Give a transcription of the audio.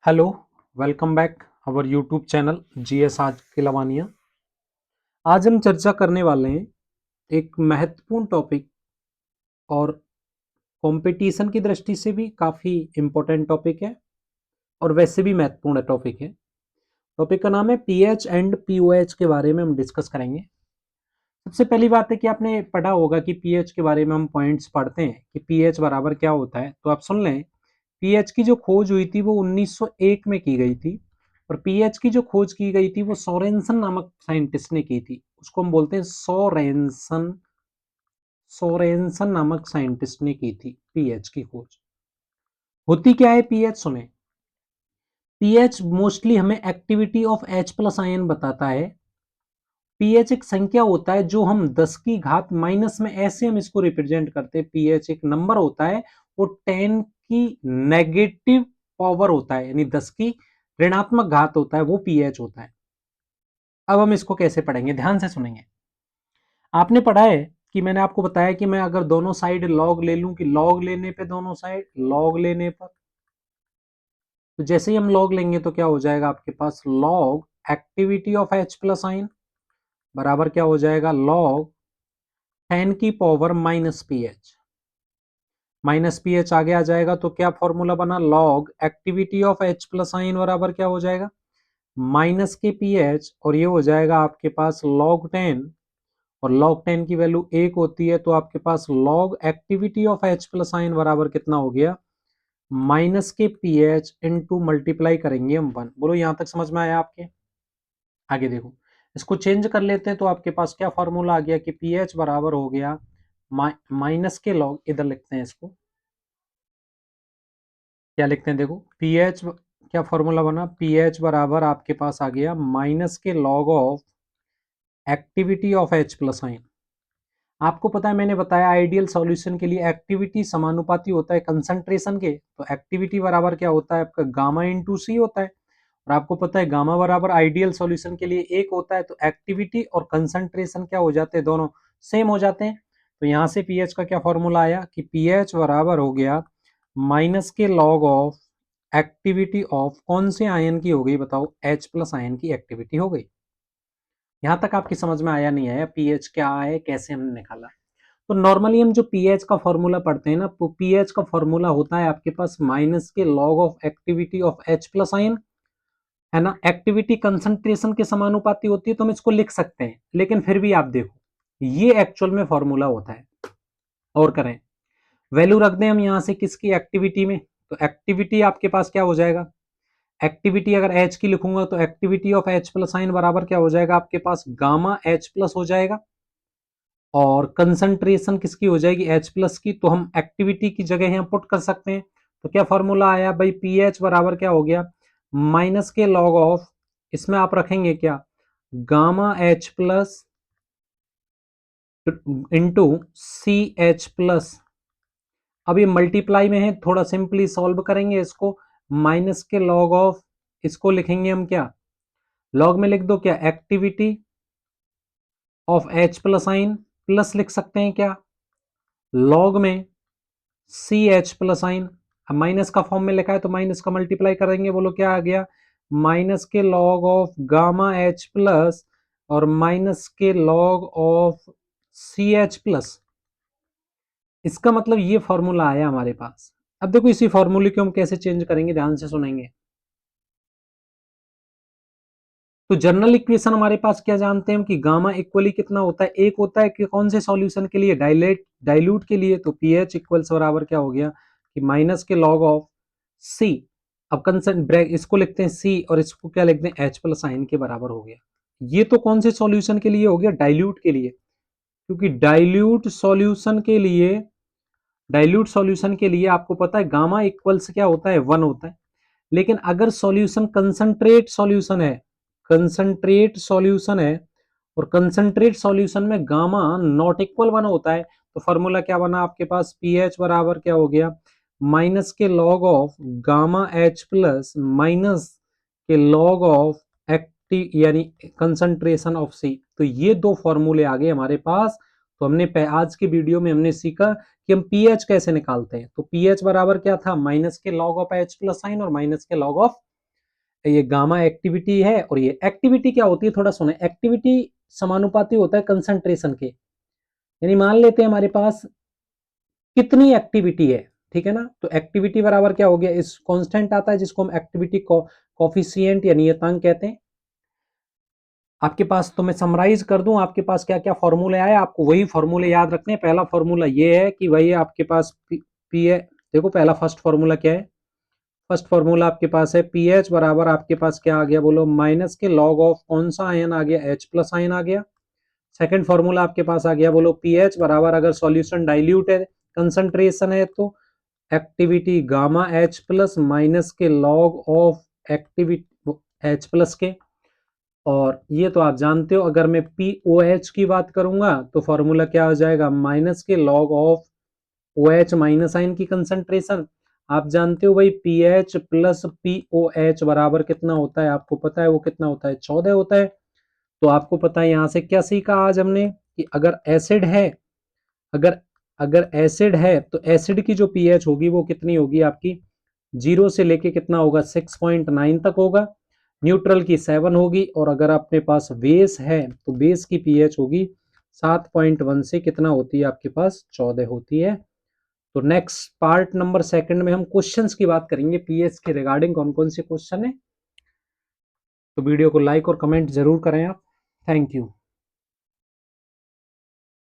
Hello, welcome back our YouTube channel GS आज के लवानिया। आज हम चर्चा करने वाले हैं एक महत्वपूर्ण टॉपिक और कंपटीशन की दृष्टि से भी काफ़ी इम्पोर्टेंट टॉपिक है और वैसे भी महत्वपूर्ण टॉपिक है। टॉपिक का नाम है पीएच एंड पीओएच के बारे में हम डिस्कस करेंगे। सबसे पहली बात है कि आपने पढ़ा होगा कि पीएच के बारे में हम पॉइंट्स पढ़ते हैं कि पीएच बराबर क्या होता है, तो आप सुन लें। पीएच की जो खोज हुई थी वो 1901 में की गई थी और पीएच की जो खोज की गई थी वो सोरेनसन नामक साइंटिस्ट ने की थी। उसको हम बोलते हैं सोरेनसन। सोरेनसन नामक साइंटिस्ट ने की थी पीएच की खोज। होती क्या है पीएच, सुने। पीएच मोस्टली हमें activity of H plus ion बताता है। पीएच एक संख्या होता है जो हम 10 की घात माइनस में ऐसे हम इसको रिप्रेजेंट करते हैं। पीएच एक नंबर होता है, वो 10 की नेगेटिव पावर होता है, यानी 10 की ऋणात्मक घात होता है, वो पीएच होता है। अब हम इसको कैसे पढ़ेंगे, ध्यान से सुनेंगे। आपने पढ़ा है कि मैंने आपको बताया कि मैं अगर दोनों साइड लॉग ले लूं, कि लॉग लेने पे दोनों साइड लॉग लेने पर, तो जैसे ही हम लॉग लेंगे तो क्या हो जाएगा आपके पास, log activity of H plus ion बराबर क्या हो जाएगा, लॉग 10 की power minus pH. Minus pH आगे आ जाएगा तो क्या फॉर्मूला बना, log activity of H plus ion बराबर क्या हो जाएगा, माइनस के पीएच, और ये हो जाएगा आपके पास लॉग 10, और लॉग 10 की वैल्यू 1 होती है, तो आपके पास log activity of H plus ion बराबर कितना हो गया, माइनस के पीएच इंटू मल्टीप्लाई करेंगे हम 1। बोलो यहां तक समझ में आया आपके। आगे देखो, इसको चेंज कर लेते हैं तो आपके पास क्या फॉर्मूला आ गया कि पीएच बराबर हो गया माइनस के लॉग, इधर लिखते हैं इसको, क्या लिखते हैं देखो, पीएच क्या फॉर्मूला बना, पीएच बराबर आपके पास आ गया माइनस के log of activity of H plus ion. आपको पता है, मैंने बताया आइडियल सॉल्यूशन के लिए एक्टिविटी समानुपाती होता है कंसंट्रेशन के, तो एक्टिविटी बराबर क्या होता है आपका, गामा इंटू सी होता है। और आपको पता है गामा बराबर आइडियल सॉल्यूशन के लिए 1 होता है, तो एक्टिविटी और कंसंट्रेशन क्या हो जाते हैं, दोनों सेम हो जाते हैं। तो यहां से पीएच का क्या फॉर्मूला आया कि पीएच बराबर हो गया माइनस के लॉग ऑफ एक्टिविटी ऑफ कौन से आयन की हो गई बताओ, एच प्लस आयन की एक्टिविटी हो गई। यहां तक आपकी समझ में आया नहीं आया, पीएच क्या है, कैसे हमने निकाला। तो नॉर्मली हम जो पीएच का फॉर्मूला पढ़ते हैं ना, तो पीएच का फॉर्मूला होता है आपके पास माइनस के log of activity of H plus ion, है ना। एक्टिविटी कंसंट्रेशन के समानुपाती होती है तो हम इसको लिख सकते हैं, लेकिन फिर भी आप देखो ये एक्चुअल में फॉर्मूला होता है। और करें, वैल्यू रख दें हम यहां से किसकी, एक्टिविटी में, तो एक्टिविटी आपके पास क्या हो जाएगा, एक्टिविटी अगर एच की लिखूंगा तो activity of H plus ion बराबर क्या हो जाएगा आपके पास, गामा एच प्लस हो जाएगा। और कंसंट्रेशन किसकी हो जाएगी, एच प्लस की, तो हम एक्टिविटी की जगह यहाँ पुट कर सकते हैं। तो क्या फॉर्मूला आया भाई, पीएच बराबर क्या हो गया, माइनस के लॉग ऑफ, इसमें आप रखेंगे क्या, gamma H plus into C H plus. अब ये मल्टीप्लाई में है, थोड़ा सिंपली सॉल्व करेंगे इसको, माइनस के लॉग ऑफ, इसको लिखेंगे हम क्या, लॉग में लिख दो क्या, एक्टिविटी ऑफ एच प्लस आइन, प्लस लिख सकते हैं क्या, लॉग में सी एच प्लस आइन। अब माइनस का फॉर्म में लिखा है तो माइनस का मल्टीप्लाई करेंगे, बोलो क्या आ गया, माइनस के log of gamma H plus और माइनस के log of C H plus. इसका मतलब ये फॉर्मूला आया हमारे पास। अब देखो इसी फॉर्मूले को हम कैसे चेंज करेंगे, ध्यान से सुनेंगे। तो जनरल इक्वेशन हमारे पास क्या जानते हैं हम कि गामा इक्वली कितना होता है, एक होता है कि कौन से सॉल्यूशन के लिए, डाइल्यूट के लिए, तो पीएच इक्वल्स बराबर क्या हो गया कि माइनस के लॉग ऑफ सी। अब कंसर्न ब्रेक इसको लिखते हैं सी और इसको क्या लिखते हैं एच प्लस आइन के बराबर हो गया। ये तो कौन से सॉल्यूशन के लिए हो गया, डाइल्यूट के लिए, क्योंकि डाइल्यूट सॉल्यूशन के लिए आपको पता है गामा इक्वल्स क्या होता है, 1 होता है। लेकिन अगर सॉल्यूशन कंसंट्रेट सॉल्यूशन है, कंसंट्रेट सॉल्यूशन है और कंसंट्रेट सॉल्यूशन में गामा नॉट इक्वल 1 होता है, तो फॉर्मूला क्या बना आपके पास, पीएच बराबर क्या हो गया, माइनस के log of gamma H plus minus के लॉग ऑफ एक्टिव यानी कंसंट्रेशन ऑफ सी। तो ये दो फॉर्मूले आ गए हमारे पास। तो हमने आज की वीडियो में हमने सीखा कि हम पीएच कैसे निकालते हैं। तो पीएच बराबर क्या था, माइनस के log of H plus sign और माइनस के लॉग ऑफ ये गामा एक्टिविटी है और ये एक्टिविटी क्या होती है, थोड़ा सुने। एक्टिविटी समानुपाती होता है कंसंट्रेशन के, यानी मान लेते हैं हमारे पास कितनी एक्टिविटी है, ठीक है ना। तो एक्टिविटी बराबर क्या हो गया, इस कांस्टेंट आता है जिसको हम एक्टिविटी कोफिशिएंट या नियतांक कहते हैं। आपके पास, तो मैं समराइज कर दूं, आपके पास क्या क्या फॉर्मूले आए, आपको वही फॉर्मूले याद रखने हैं। पहला फॉर्मूला ये है कि भाई आपके पास पी है, देखो पहला फर्स्ट फॉर्मूला क्या है, फर्स्ट फॉर्मूला आपके पास है पी एच बराबर आपके पास क्या आ गया बोलो, माइनस के लॉग ऑफ कौन सा आयन आ गया, एच प्लस आयन आ गया। सेकंड फॉर्मूला आपके पास आ गया बोलो पी एच बराबर, अगर सॉल्यूशन डाइल्यूट है, कंसंट्रेशन है, तो activity gamma H plus minus के log of activity H plus के। और ये तो आप जानते हो, अगर मैं पी ओ एच की बात करूंगा तो फॉर्मूला क्या हो जाएगा, माइनस के log of O H minus ion की कंसंट्रेशन। आप जानते हो भाई p H plus p O H बराबर कितना होता है, आपको पता है वो कितना होता है, 14 होता है। तो आपको पता है यहां से क्या सीखा आज हमने, कि अगर एसिड है, अगर अगर एसिड है तो एसिड की जो पीएच होगी वो कितनी होगी आपकी, 0 से लेके कितना होगा, 6.9 तक होगा। न्यूट्रल की 7 होगी, और अगर अपने पास बेस है तो बेस की पीएच होगी 7.1 से कितना होती है आपके पास, 14 होती है। तो नेक्स्ट पार्ट नंबर सेकंड में हम क्वेश्चंस की बात करेंगे पीएच के रिगार्डिंग, कौन कौन से क्वेश्चन है। तो वीडियो को लाइक और कमेंट जरूर करें आप। Thank you.